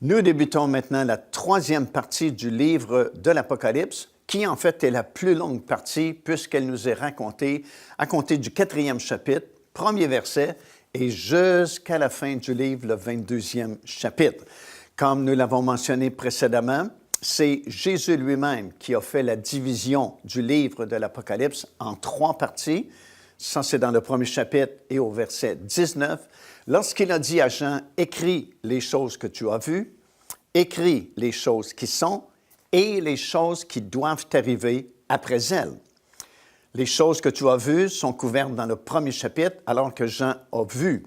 Nous débutons maintenant la troisième partie du livre de l'Apocalypse, qui en fait est la plus longue partie puisqu'elle nous est racontée à compter du 4e chapitre, premier verset, et jusqu'à la fin du livre, le 22e chapitre. Comme nous l'avons mentionné précédemment, c'est Jésus lui-même qui a fait la division du livre de l'Apocalypse en 3 parties. Ça, c'est dans le premier chapitre et au verset 19. Lorsqu'il a dit à Jean, « Écris les choses que tu as vues, écris les choses qui sont et les choses qui doivent arriver après elles. » Les choses que tu as vues sont couvertes dans le premier chapitre, alors que Jean a vu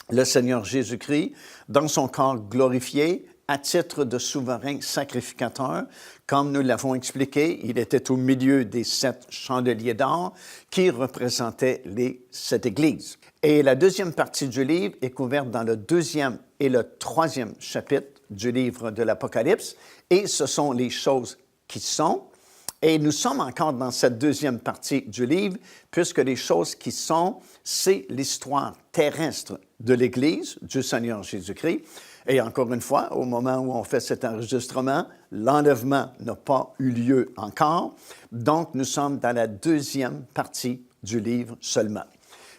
le Seigneur Jésus-Christ dans son corps glorifié à titre de souverain sacrificateur. Comme nous l'avons expliqué, il était au milieu des 7 chandeliers d'or qui représentaient les 7 églises. Et la deuxième partie du livre est couverte dans le 2e et le 3e chapitre du livre de l'Apocalypse, et ce sont les choses qui sont. Et nous sommes encore dans cette deuxième partie du livre, puisque les choses qui sont, c'est l'histoire terrestre de l'Église du Seigneur Jésus-Christ. Et encore une fois, au moment où on fait cet enregistrement, l'enlèvement n'a pas eu lieu encore. Donc, nous sommes dans la deuxième partie du livre seulement.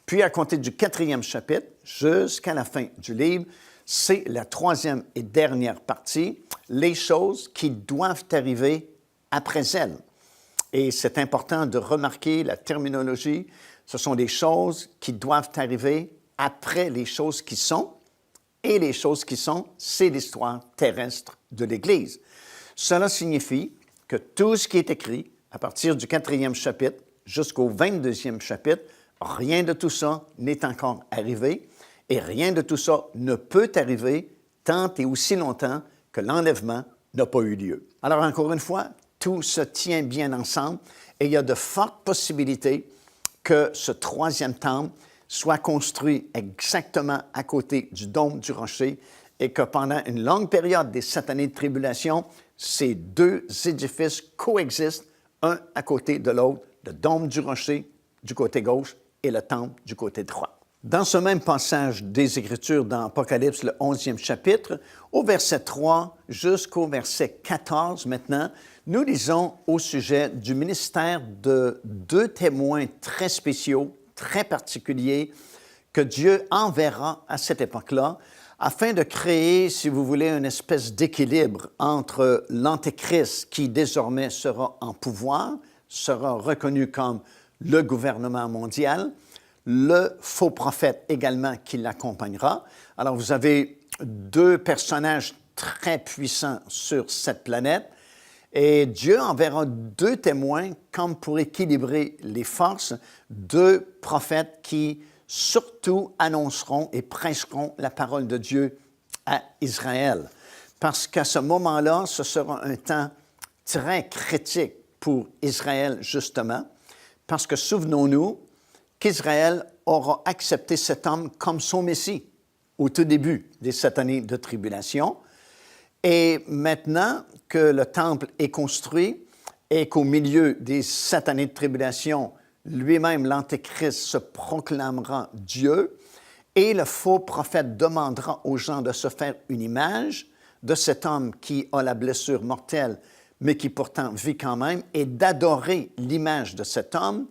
Puis, à compter du 4e chapitre jusqu'à la fin du livre, c'est la 3e et dernière partie, les choses qui doivent arriver après elles. Et c'est important de remarquer la terminologie. Ce sont des choses qui doivent arriver après les choses qui sont. Et les choses qui sont, c'est l'histoire terrestre de l'Église. Cela signifie que tout ce qui est écrit à partir du 4e chapitre jusqu'au 22e chapitre, rien de tout ça n'est encore arrivé et rien de tout ça ne peut arriver tant et aussi longtemps que l'enlèvement n'a pas eu lieu. Alors encore une fois, tout se tient bien ensemble et il y a de fortes possibilités que ce 3e temple soit construit exactement à côté du dôme du rocher et que pendant une longue période des 7 années de tribulation, ces 2 édifices coexistent un à côté de l'autre, le dôme du rocher du côté gauche et le temple du côté droit. Dans ce même passage des Écritures dans Apocalypse, le 11e chapitre, au verset 3 jusqu'au verset 14 maintenant, nous lisons au sujet du ministère de 2 témoins très spéciaux, très particuliers, que Dieu enverra à cette époque-là, afin de créer, si vous voulez, une espèce d'équilibre entre l'Antéchrist, qui désormais sera en pouvoir, sera reconnu comme le gouvernement mondial, le faux prophète également qui l'accompagnera. Alors, vous avez 2 personnages très puissants sur cette planète, et Dieu enverra 2 témoins comme pour équilibrer les forces, 2 prophètes qui surtout annonceront et prêcheront la parole de Dieu à Israël. Parce qu'à ce moment-là, ce sera un temps très critique pour Israël, justement, parce que souvenons-nous qu'Israël aura accepté cet homme comme son Messie au tout début des 7 années de tribulation. Et maintenant que le temple est construit et qu'au milieu des 7 années de tribulation, lui-même, l'Antéchrist, se proclamera Dieu et le faux prophète demandera aux gens de se faire une image de cet homme qui a la blessure mortelle, mais qui pourtant vit quand même, et d'adorer l'image de cet homme,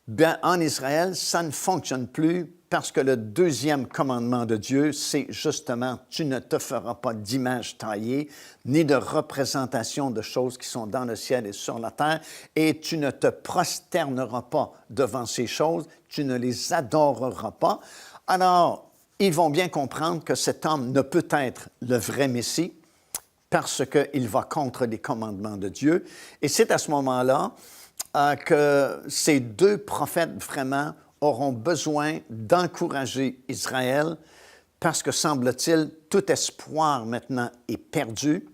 bien, en Israël, ça ne fonctionne plus parce que le 2e commandement de Dieu, c'est justement « Tu ne te feras pas d'image taillée, ni de représentation de choses qui sont dans le ciel et sur la terre, et tu ne te prosterneras pas devant ces choses, tu ne les adoreras pas. » Alors, ils vont bien comprendre que cet homme ne peut être le vrai Messie parce qu'il va contre les commandements de Dieu. Et c'est à ce moment-là que ces 2 prophètes vraiment auront besoin d'encourager Israël parce que, semble-t-il, tout espoir maintenant est perdu.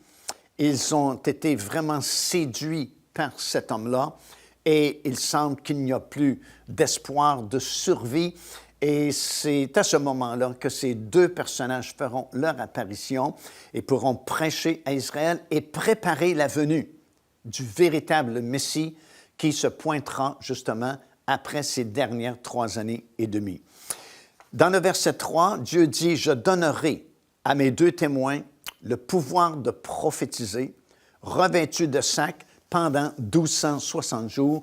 Ils ont été vraiment séduits par cet homme-là et il semble qu'il n'y a plus d'espoir de survie. Et c'est à ce moment-là que ces 2 personnages feront leur apparition et pourront prêcher à Israël et préparer la venue du véritable Messie qui se pointera justement après ces dernières 3 années et demie. Dans le verset 3, Dieu dit « Je donnerai à mes deux témoins le pouvoir de prophétiser, revêtus de sac pendant 1260 jours,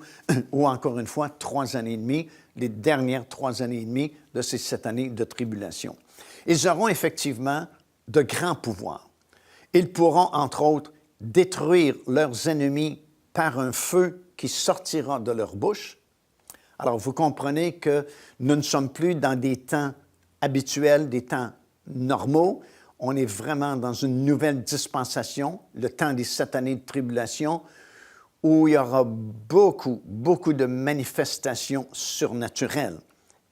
ou encore une fois, 3 années et demie, les dernières 3 années et demie de ces 7 années de tribulation. Ils auront effectivement de grands pouvoirs. Ils pourront, entre autres, détruire leurs ennemis par un feu qui sortira de leur bouche. Alors, vous comprenez que nous ne sommes plus dans des temps habituels, des temps normaux. On est vraiment dans une nouvelle dispensation, le temps des 7 années de tribulation, où il y aura beaucoup de manifestations surnaturelles.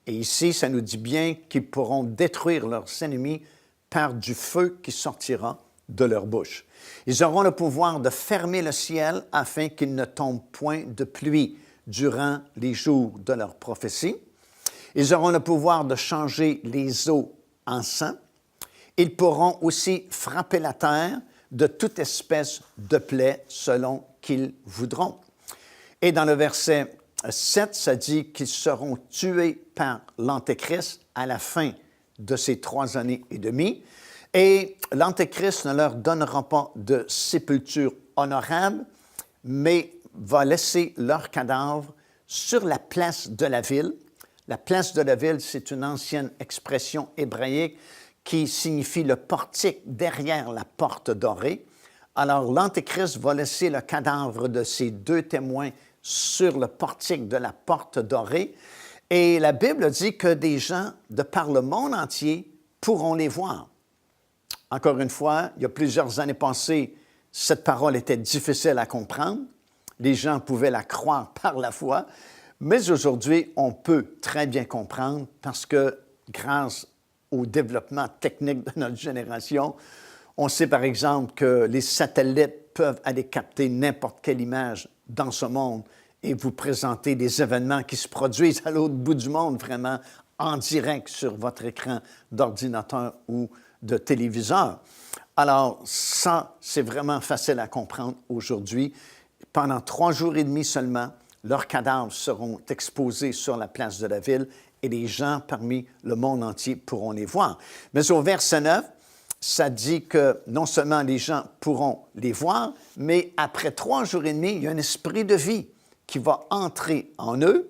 Et ici, ça nous dit bien qu'ils pourront détruire leurs ennemis par du feu qui sortira de leur bouche. Ils auront le pouvoir de fermer le ciel afin qu'il ne tombe point de pluie durant les jours de leur prophétie. Ils auront le pouvoir de changer les eaux en sang. Ils pourront aussi frapper la terre de toute espèce de plaie selon qu'ils voudront. Et dans le verset 7, ça dit qu'ils seront tués par l'Antéchrist à la fin de ces 3 années et demie. Et l'Antéchrist ne leur donnera pas de sépulture honorable, mais va laisser leurs cadavres sur la place de la ville. La place de la ville, c'est une ancienne expression hébraïque qui signifie le portique derrière la porte dorée. Alors, l'Antéchrist va laisser le cadavre de ces 2 témoins sur le portique de la porte dorée. Et la Bible dit que des gens de par le monde entier pourront les voir. Encore une fois, il y a plusieurs années passées, cette parole était difficile à comprendre. Les gens pouvaient la croire par la foi. Mais aujourd'hui, on peut très bien comprendre parce que grâce au développement technique de notre génération, on sait par exemple que les satellites peuvent aller capter n'importe quelle image dans ce monde et vous présenter des événements qui se produisent à l'autre bout du monde, vraiment en direct sur votre écran d'ordinateur ou de téléviseur. Alors ça, c'est vraiment facile à comprendre aujourd'hui. Pendant 3 jours et demi seulement, leurs cadavres seront exposés sur la place de la ville et les gens parmi le monde entier pourront les voir. Mais au verset 9, ça dit que non seulement les gens pourront les voir, mais après 3 jours et demi, il y a un esprit de vie qui va entrer en eux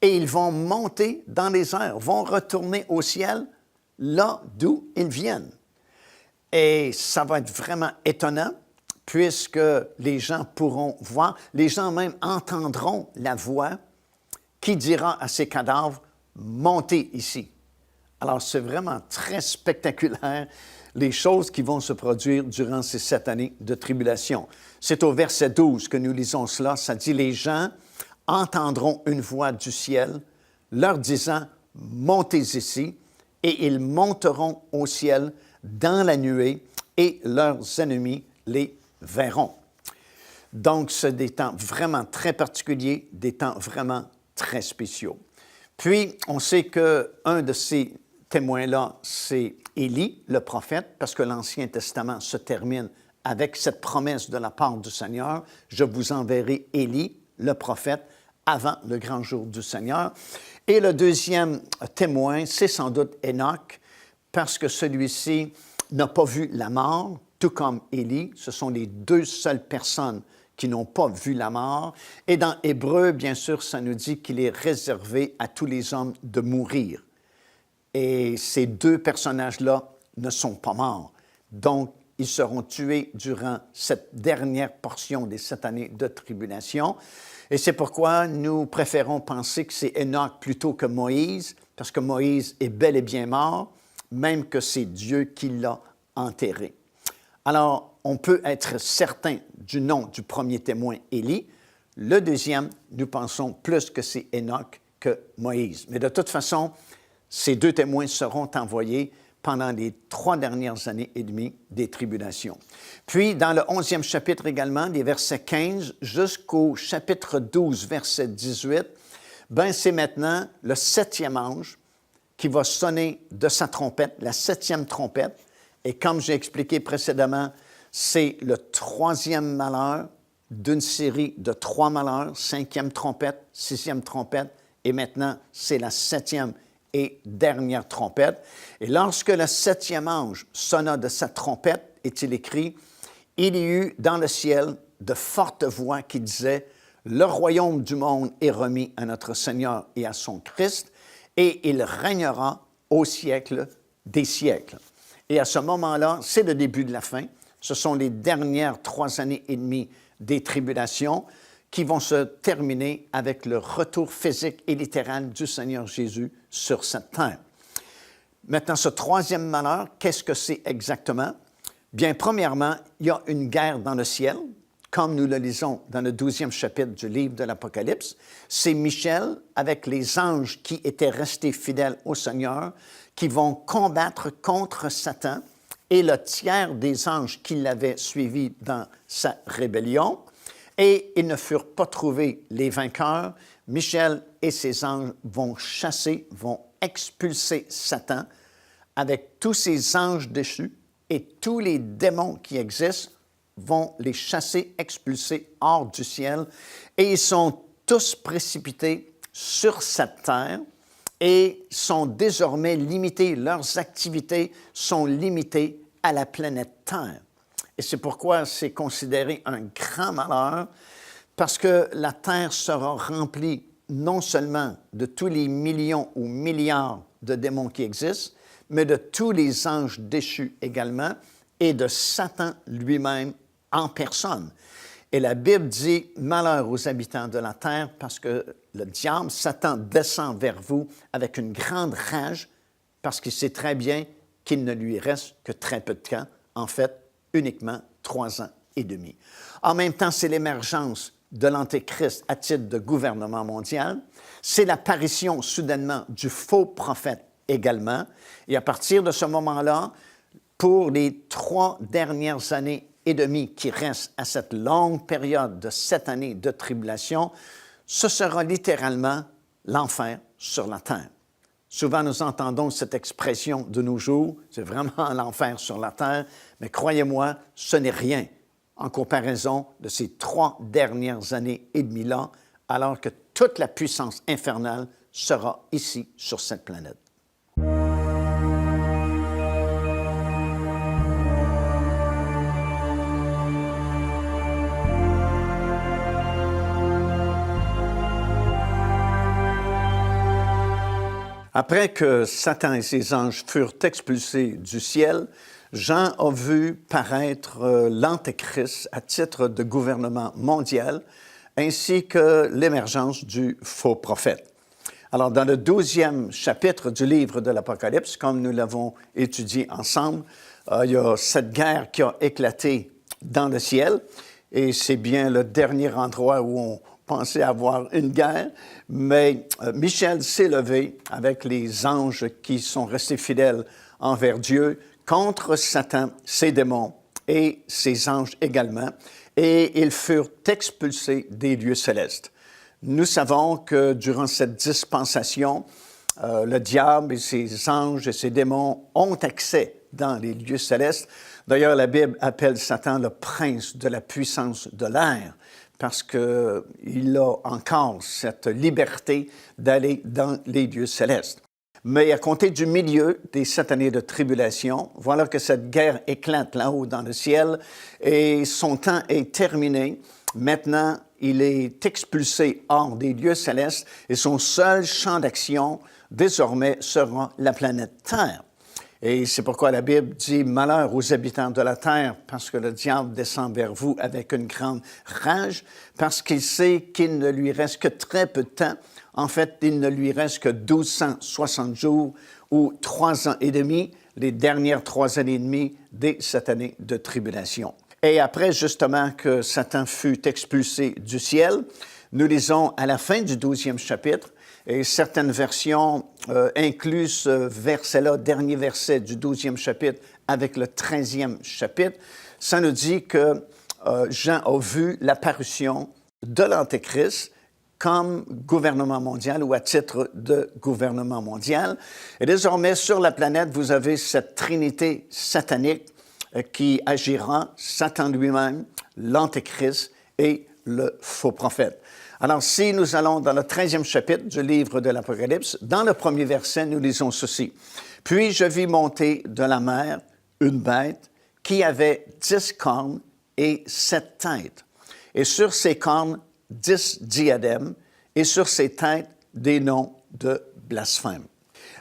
et ils vont monter dans les airs, vont retourner au ciel là d'où ils viennent. Et ça va être vraiment étonnant puisque les gens pourront voir, les gens même entendront la voix qui dira à ces cadavres « Montez ici ». Alors, c'est vraiment très spectaculaire, les choses qui vont se produire durant ces 7 années de tribulation. C'est au verset 12 que nous lisons cela. Ça dit « Les gens entendront une voix du ciel leur disant « Montez ici » et ils monteront au ciel dans la nuée et leurs ennemis les verront. » Donc, c'est des temps vraiment très particuliers, des temps vraiment très spéciaux. Puis, on sait qu'un de ces témoins-là, c'est Élie, le prophète, parce que l'Ancien Testament se termine avec cette promesse de la part du Seigneur. « Je vous enverrai Élie, le prophète, avant le grand jour du Seigneur. » Et le deuxième témoin, c'est sans doute Enoch, parce que celui-ci n'a pas vu la mort, tout comme Élie. Ce sont les 2 seules personnes qui n'ont pas vu la mort. Et dans Hébreu, bien sûr, ça nous dit qu'il est réservé à tous les hommes de mourir. Et ces 2 personnages-là ne sont pas morts. Donc, ils seront tués durant cette dernière portion des 7 années de tribulation. Et c'est pourquoi nous préférons penser que c'est Enoch plutôt que Moïse, parce que Moïse est bel et bien mort, même que c'est Dieu qui l'a enterré. Alors, on peut être certain du nom du premier témoin, Élie. Le deuxième, nous pensons plus que c'est Enoch que Moïse. Mais de toute façon, ces 2 témoins seront envoyés pendant les 3 dernières années et demie des tribulations. Puis, dans le 11e chapitre également, des versets 15 jusqu'au chapitre 12, verset 18, c'est maintenant le 7e ange qui va sonner de sa trompette, la 7e trompette. Et comme j'ai expliqué précédemment, c'est le 3e malheur d'une série de 3 malheurs, 5e trompette, 6e trompette, et maintenant, c'est la 7e et dernière trompette. Et lorsque le septième ange sonna de sa trompette, est-il écrit, il y eut dans le ciel de fortes voix qui disaient, le royaume du monde est remis à notre Seigneur et à son Christ, et il régnera au siècle des siècles. Et à ce moment-là, c'est le début de la fin. Ce sont les dernières 3 années et demie des tribulations qui vont se terminer avec le retour physique et littéral du Seigneur Jésus sur cette terre. Maintenant, ce troisième malheur, qu'est-ce que c'est exactement? Bien, premièrement, il y a une guerre dans le ciel, comme nous le lisons dans le 12e chapitre du livre de l'Apocalypse. C'est Michel, avec les anges qui étaient restés fidèles au Seigneur, qui vont combattre contre Satan et le tiers des anges qui l'avaient suivi dans sa rébellion. Et ils ne furent pas trouvés les vainqueurs. Michel et ses anges vont chasser, vont expulser Satan avec tous ses anges déchus et tous les démons qui existent vont les chasser, expulser hors du ciel. Et ils sont tous précipités sur cette terre et sont désormais limités, leurs activités sont limitées à la planète Terre. Et c'est pourquoi c'est considéré un grand malheur, parce que la Terre sera remplie non seulement de tous les millions ou milliards de démons qui existent, mais de tous les anges déchus également, et de Satan lui-même en personne. Et la Bible dit « Malheur aux habitants de la terre » parce que le diable, Satan, descend vers vous avec une grande rage parce qu'il sait très bien qu'il ne lui reste que très peu de temps, en fait, uniquement 3 ans et demi. En même temps, c'est l'émergence de l'Antéchrist à titre de gouvernement mondial. C'est l'apparition soudainement du faux prophète également. Et à partir de ce moment-là, pour les 3 dernières années et demie qui restent à cette longue période de 7 années de tribulation, ce sera littéralement l'enfer sur la terre. Souvent, nous entendons cette expression de nos jours, c'est vraiment l'enfer sur la terre, mais croyez-moi, ce n'est rien en comparaison de ces 3 dernières années et demie-là, alors que toute la puissance infernale sera ici sur cette planète. Après que Satan et ses anges furent expulsés du ciel, Jean a vu paraître l'Antéchrist à titre de gouvernement mondial, ainsi que l'émergence du faux prophète. Alors, dans le 12e chapitre du livre de l'Apocalypse, comme nous l'avons étudié ensemble, il y a cette guerre qui a éclaté dans le ciel, et c'est bien le dernier endroit où on pensait avoir une guerre, mais Michel s'est levé avec les anges qui sont restés fidèles envers Dieu contre Satan, ses démons et ses anges également, et ils furent expulsés des lieux célestes. Nous savons que durant cette dispensation, le diable et ses anges et ses démons ont accès dans les lieux célestes. D'ailleurs, la Bible appelle Satan le prince de la puissance de l'air, parce qu'il a encore cette liberté d'aller dans les lieux célestes. Mais à compter du milieu des 7 années de tribulation, voilà que cette guerre éclate là-haut dans le ciel et son temps est terminé. Maintenant, il est expulsé hors des lieux célestes et son seul champ d'action, désormais, sera la planète Terre. Et c'est pourquoi la Bible dit « Malheur aux habitants de la terre, parce que le diable descend vers vous avec une grande rage, parce qu'il sait qu'il ne lui reste que très peu de temps. En fait, il ne lui reste que 1260 jours ou 3 ans et demi, les dernières 3 années et demie des 7 années de tribulation. » Et après, justement, que Satan fut expulsé du ciel, nous lisons à la fin du 12e chapitre, et certaines versions incluent ce verset-là, dernier verset du 12e chapitre, avec le 13e chapitre. Ça nous dit que Jean a vu l'apparition de l'Antéchrist comme gouvernement mondial ou à titre de gouvernement mondial. Et désormais, sur la planète, vous avez cette trinité satanique qui agira, Satan lui-même, l'Antéchrist et le faux prophète. Alors, si nous allons dans le 13e chapitre du livre de l'Apocalypse, dans le premier verset, nous lisons ceci. « Puis je vis monter de la mer une bête qui avait 10 cornes et 7 têtes, et sur ses cornes 10 diadèmes, et sur ses têtes des noms de blasphème. »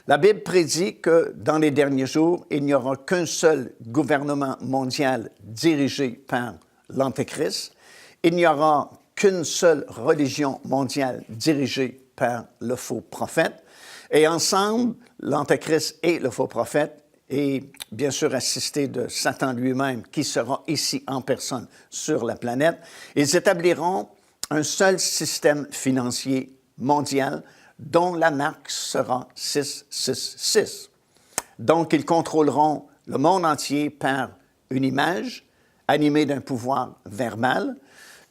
La Bible prédit que dans les derniers jours, il n'y aura qu'un seul gouvernement mondial dirigé par l'Antéchrist. Il n'y aura qu'une seule religion mondiale dirigée par le faux prophète. Et ensemble, l'Antéchrist et le faux prophète, et bien sûr assisté de Satan lui-même, qui sera ici en personne sur la planète, ils établiront un seul système financier mondial dont la marque sera 666. Donc, ils contrôleront le monde entier par une image animée d'un pouvoir verbal,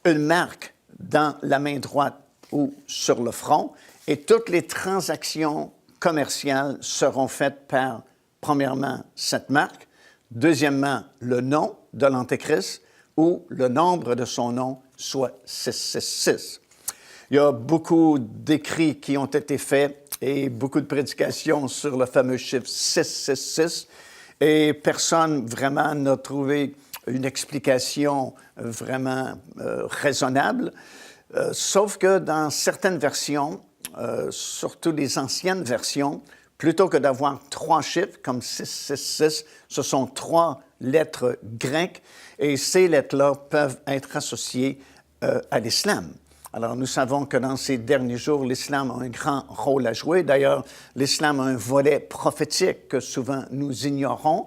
une marque dans la main droite ou sur le front, et toutes les transactions commerciales seront faites par, premièrement, cette marque, deuxièmement, le nom de l'Antéchrist ou le nombre de son nom, soit 666. Il y a beaucoup d'écrits qui ont été faits et beaucoup de prédications sur le fameux chiffre 666 et personne vraiment n'a trouvé une explication vraiment raisonnable, sauf que dans certaines versions, surtout les anciennes versions, plutôt que d'avoir 3 chiffres comme 666, ce sont 3 lettres grecques et ces lettres-là peuvent être associées à l'islam. Alors, nous savons que dans ces derniers jours, l'islam a un grand rôle à jouer. D'ailleurs, l'islam a un volet prophétique que souvent nous ignorons.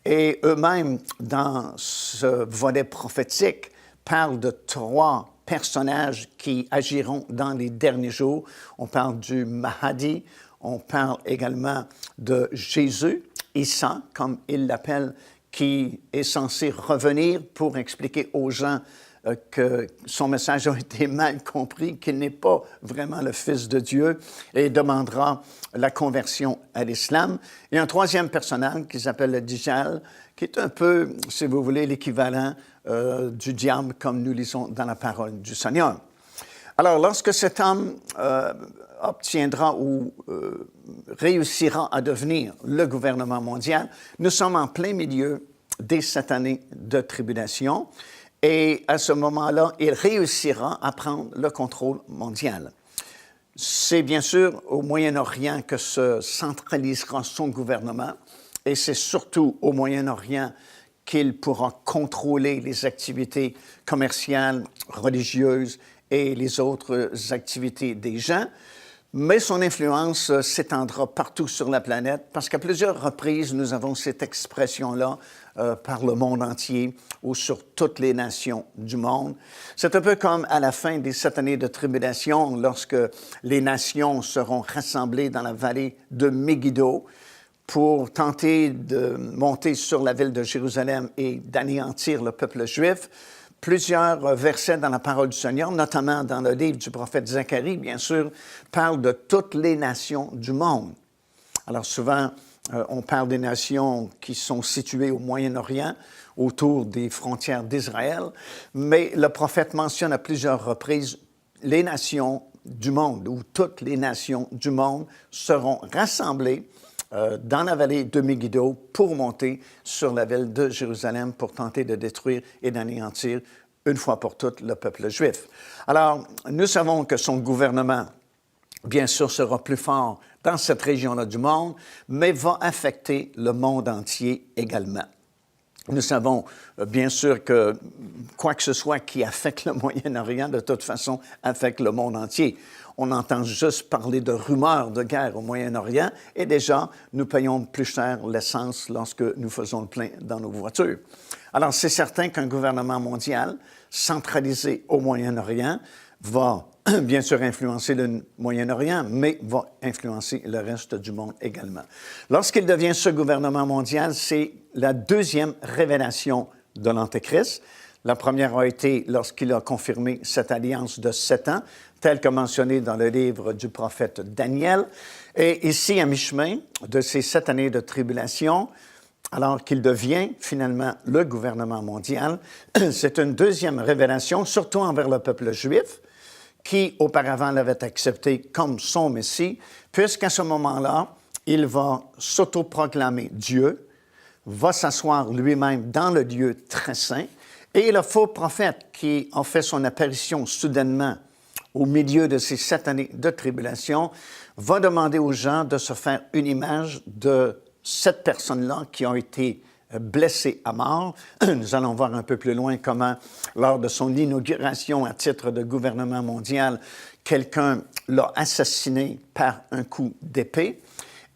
Et eux-mêmes, dans ce volet prophétique, parlent de 3 personnages qui agiront dans les derniers jours. On parle du Mahdi, on parle également de Jésus, Issa, comme il l'appelle, qui est censé revenir pour expliquer aux gens que son message a été mal compris, qu'il n'est pas vraiment le Fils de Dieu et demandera la conversion à l'islam. Et un troisième personnage qui s'appelle le Dajjal, qui est un peu, si vous voulez, l'équivalent du diable comme nous lisons dans la parole du Seigneur. Alors, lorsque cet homme obtiendra ou réussira à devenir le gouvernement mondial, nous sommes en plein milieu des 7 années de tribulation. Et à ce moment-là, il réussira à prendre le contrôle mondial. C'est bien sûr au Moyen-Orient que se centralisera son gouvernement et c'est surtout au Moyen-Orient qu'il pourra contrôler les activités commerciales, religieuses et les autres activités des gens. Mais son influence s'étendra partout sur la planète parce qu'à plusieurs reprises, nous avons cette expression-là par le monde entier ou sur toutes les nations du monde. C'est un peu comme à la fin des 7 années de tribulation, lorsque les nations seront rassemblées dans la vallée de Megiddo pour tenter de monter sur la ville de Jérusalem et d'anéantir le peuple juif. Plusieurs versets dans la parole du Seigneur, notamment dans le livre du prophète Zacharie, bien sûr, parlent de toutes les nations du monde. Alors souvent, on parle des nations qui sont situées au Moyen-Orient, autour des frontières d'Israël, mais le prophète mentionne à plusieurs reprises les nations du monde, où toutes les nations du monde seront rassemblées dans la vallée de Megiddo pour monter sur la ville de Jérusalem pour tenter de détruire et d'anéantir une fois pour toutes le peuple juif. Alors, nous savons que son gouvernement, bien sûr, sera plus fort dans cette région-là du monde, mais va affecter le monde entier également. Nous savons bien sûr que quoi que ce soit qui affecte le Moyen-Orient, de toute façon, affecte le monde entier. On entend juste parler de rumeurs de guerre au Moyen-Orient et déjà, nous payons plus cher l'essence lorsque nous faisons le plein dans nos voitures. Alors, c'est certain qu'un gouvernement mondial centralisé au Moyen-Orient va bien sûr influencer le Moyen-Orient, mais va influencer le reste du monde également. Lorsqu'il devient ce gouvernement mondial, c'est la deuxième révélation de l'Antéchrist. La première a été lorsqu'il a confirmé cette alliance de 7 ans, telle que mentionnée dans le livre du prophète Daniel. Et ici, à mi-chemin de ces 7 années de tribulation, alors qu'il devient finalement le gouvernement mondial, c'est une deuxième révélation, surtout envers le peuple juif, qui auparavant l'avait accepté comme son Messie, puisqu'à ce moment-là, il va s'autoproclamer Dieu, va s'asseoir lui-même dans le lieu très saint, et le faux prophète qui a fait son apparition soudainement au milieu de ces 7 années de tribulation, va demander aux gens de se faire une image de cette personne-là qui a été blessée à mort. Nous allons voir un peu plus loin comment, lors de son inauguration à titre de gouvernement mondial, quelqu'un l'a assassiné par un coup d'épée.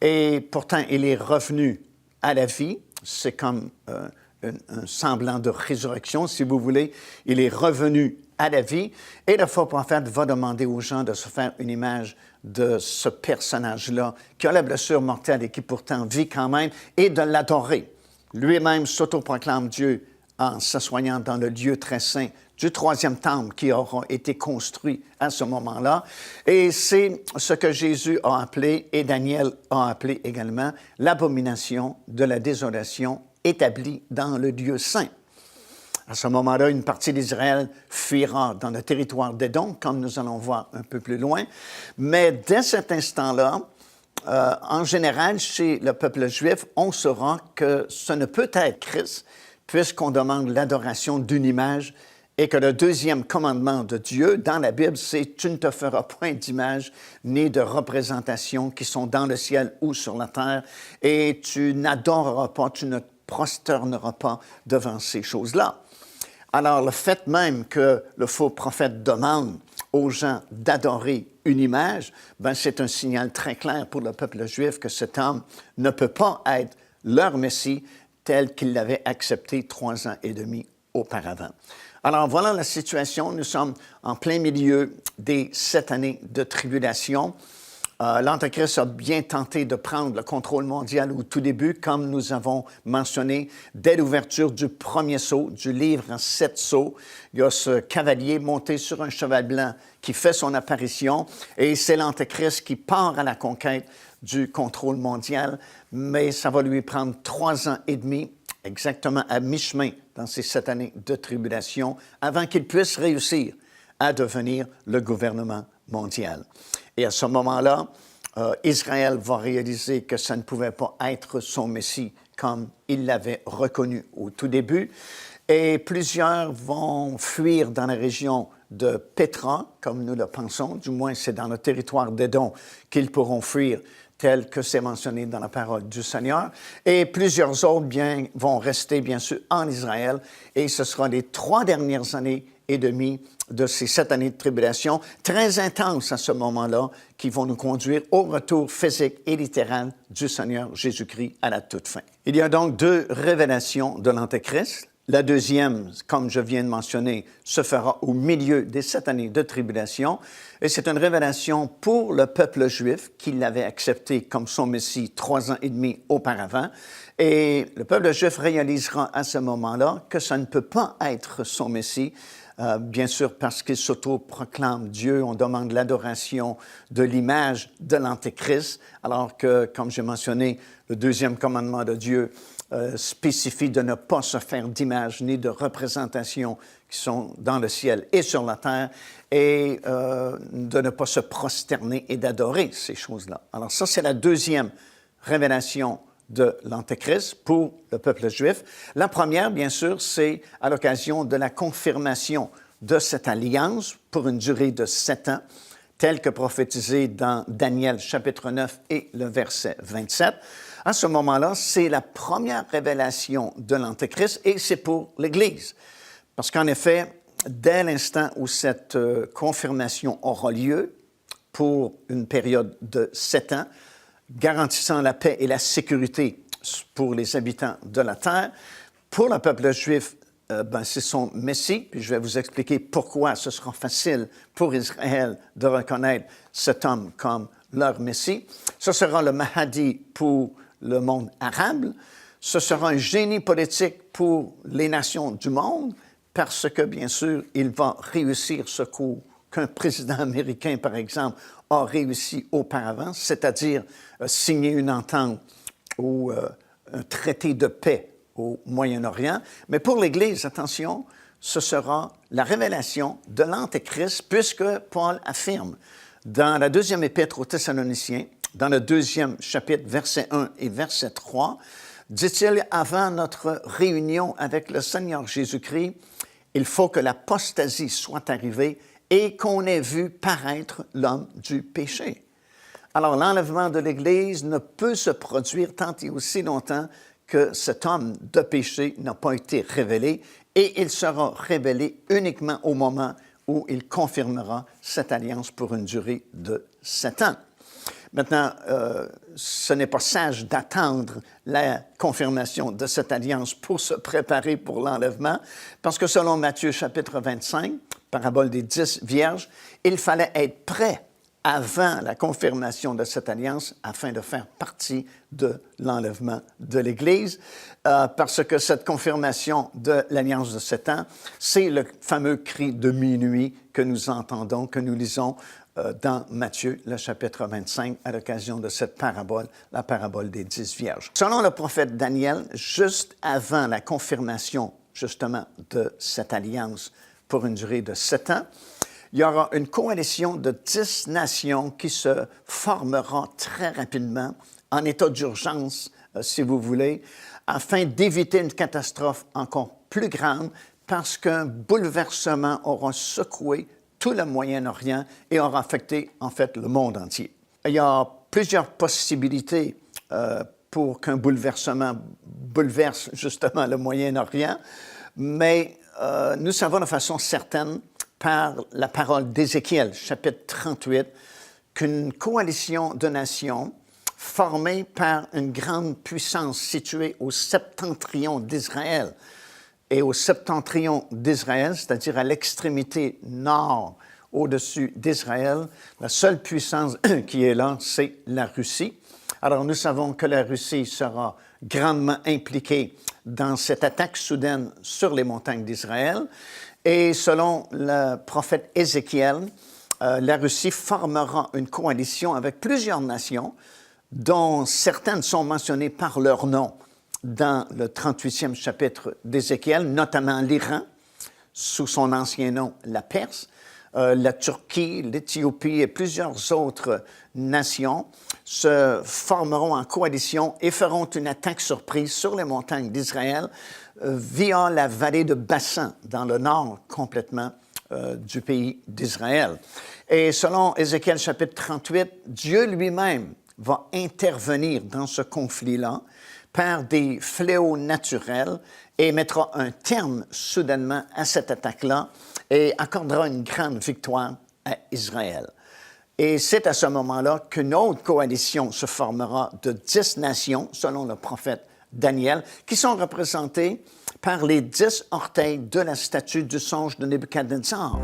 Et pourtant, il est revenu à la vie. C'est comme un semblant de résurrection, si vous voulez. Il est revenu à la vie. Et le faux prophète va demander aux gens de se faire une image de ce personnage-là qui a la blessure mortelle et qui pourtant vit quand même, et de l'adorer. Lui-même s'autoproclame Dieu en s'assoyant dans le lieu très saint du 3e temple qui aura été construit à ce moment-là. Et c'est ce que Jésus a appelé, et Daniel a appelé également, l'abomination de la désolation établie dans le lieu saint. À ce moment-là, une partie d'Israël fuira dans le territoire d'Édom, comme nous allons voir un peu plus loin. Mais dès cet instant-là, en général, chez le peuple juif, on saura que ce ne peut être Christ, puisqu'on demande l'adoration d'une image, et que le 2e commandement de Dieu dans la Bible, c'est « Tu ne te feras point d'image ni de représentation qui sont dans le ciel ou sur la terre, et tu n'adoreras pas, tu ne te prosterneras pas devant ces choses-là. » Alors, le fait même que le faux prophète demande aux gens d'adorer une image, ben c'est un signal très clair pour le peuple juif que cet homme ne peut pas être leur Messie tel qu'il l'avait accepté 3 ans et demi auparavant. Alors, voilà la situation. Nous sommes en plein milieu des 7 années de tribulation. L'Antéchrist a bien tenté de prendre le contrôle mondial au tout début, comme nous avons mentionné, dès l'ouverture du premier sceau, du livre en 7 sceaux. Il y a ce cavalier monté sur un cheval blanc qui fait son apparition, et c'est l'Antéchrist qui part à la conquête du contrôle mondial, mais ça va lui prendre 3 ans et demi, exactement à mi-chemin dans ces 7 années de tribulation, avant qu'il puisse réussir à devenir le gouvernement mondial. Et à ce moment-là, Israël va réaliser que ça ne pouvait pas être son Messie comme il l'avait reconnu au tout début. Et plusieurs vont fuir dans la région de Pétra, comme nous le pensons. Du moins, c'est dans le territoire d'Édom qu'ils pourront fuir, tel que c'est mentionné dans la parole du Seigneur. Et plusieurs autres vont rester, bien sûr, en Israël. Et ce sera les 3 dernières années et demie de ces 7 années de tribulation, très intenses à ce moment-là, qui vont nous conduire au retour physique et littéral du Seigneur Jésus-Christ à la toute fin. Il y a donc 2 révélations de l'Antéchrist. La deuxième, comme je viens de mentionner, se fera au milieu des 7 années de tribulation. Et c'est une révélation pour le peuple juif qui l'avait accepté comme son Messie 3 ans et demi auparavant. Et le peuple juif réalisera à ce moment-là que ça ne peut pas être son Messie, bien sûr parce qu'il s'autoproclame Dieu. On demande l'adoration de l'image de l'Antéchrist, alors que, comme j'ai mentionné, le 2e commandement de Dieu spécifie de ne pas se faire d'image ni de représentation qui sont dans le ciel et sur la terre, et de ne pas se prosterner et d'adorer ces choses-là. Alors ça, c'est la 2e révélation de l'Antéchrist pour le peuple juif. La première, bien sûr, c'est à l'occasion de la confirmation de cette alliance pour une durée de 7 ans, telle que prophétisée dans Daniel chapitre 9 et le verset 27. À ce moment-là, c'est la première révélation de l'Antéchrist, et c'est pour l'Église. Parce qu'en effet, dès l'instant où cette confirmation aura lieu, pour une période de 7 ans, garantissant la paix et la sécurité pour les habitants de la terre, pour le peuple juif, c'est son Messie, puis je vais vous expliquer pourquoi ce sera facile pour Israël de reconnaître cet homme comme leur Messie. Ce sera le Mahdi pour le monde arabe. Ce sera un génie politique pour les nations du monde, parce que, bien sûr, il va réussir ce coup qu'un président américain, par exemple, a réussi auparavant, c'est-à-dire signer une entente ou un traité de paix au Moyen-Orient. Mais pour l'Église, attention, ce sera la révélation de l'Antéchrist, puisque Paul affirme dans la deuxième épître aux Thessaloniciens, dans le 2e chapitre, verset 1 et verset 3, dit-il, avant notre réunion avec le Seigneur Jésus-Christ, il faut que l'apostasie soit arrivée et qu'on ait vu paraître l'homme du péché. Alors, l'enlèvement de l'Église ne peut se produire tant et aussi longtemps que cet homme de péché n'a pas été révélé, et il sera révélé uniquement au moment où il confirmera cette alliance pour une durée de 7 ans. Maintenant, ce n'est pas sage d'attendre la confirmation de cette alliance pour se préparer pour l'enlèvement, parce que selon Matthieu chapitre 25, parabole des 10 vierges, il fallait être prêt avant la confirmation de cette alliance afin de faire partie de l'enlèvement de l'Église, parce que cette confirmation de l'alliance de 7 ans, c'est le fameux cri de minuit que nous entendons, que nous lisons dans Matthieu, le chapitre 25, à l'occasion de cette parabole, la parabole des 10 vierges. Selon le prophète Daniel, juste avant la confirmation, justement, de cette alliance pour une durée de 7 ans, il y aura une coalition de 10 nations qui se formera très rapidement, en état d'urgence, si vous voulez, afin d'éviter une catastrophe encore plus grande, parce qu'un bouleversement aura secoué tout le Moyen-Orient et aura affecté, en fait, le monde entier. Il y a plusieurs possibilités pour qu'un bouleversement bouleverse, justement, le Moyen-Orient, mais nous savons de façon certaine, par la parole d'Ézéchiel, chapitre 38, qu'une coalition de nations formée par une grande puissance située au septentrion d'Israël. Et au septentrion d'Israël, c'est-à-dire à l'extrémité nord au-dessus d'Israël, la seule puissance qui est là, c'est la Russie. Alors nous savons que la Russie sera grandement impliquée dans cette attaque soudaine sur les montagnes d'Israël. Et selon le prophète Ézéchiel, la Russie formera une coalition avec plusieurs nations, dont certaines sont mentionnées par leur nom dans le 38e chapitre d'Ézéchiel, notamment l'Iran, sous son ancien nom, la Perse, la Turquie, l'Éthiopie et plusieurs autres nations se formeront en coalition et feront une attaque surprise sur les montagnes d'Israël via la vallée de Bassan, dans le nord complètement du pays d'Israël. Et selon Ézéchiel chapitre 38, Dieu lui-même va intervenir dans ce conflit-là par des fléaux naturels et mettra un terme soudainement à cette attaque-là et accordera une grande victoire à Israël. Et c'est à ce moment-là qu'une autre coalition se formera de 10 nations, selon le prophète Daniel, qui sont représentés par les 10 orteils de la statue du songe de Nebuchadnezzar.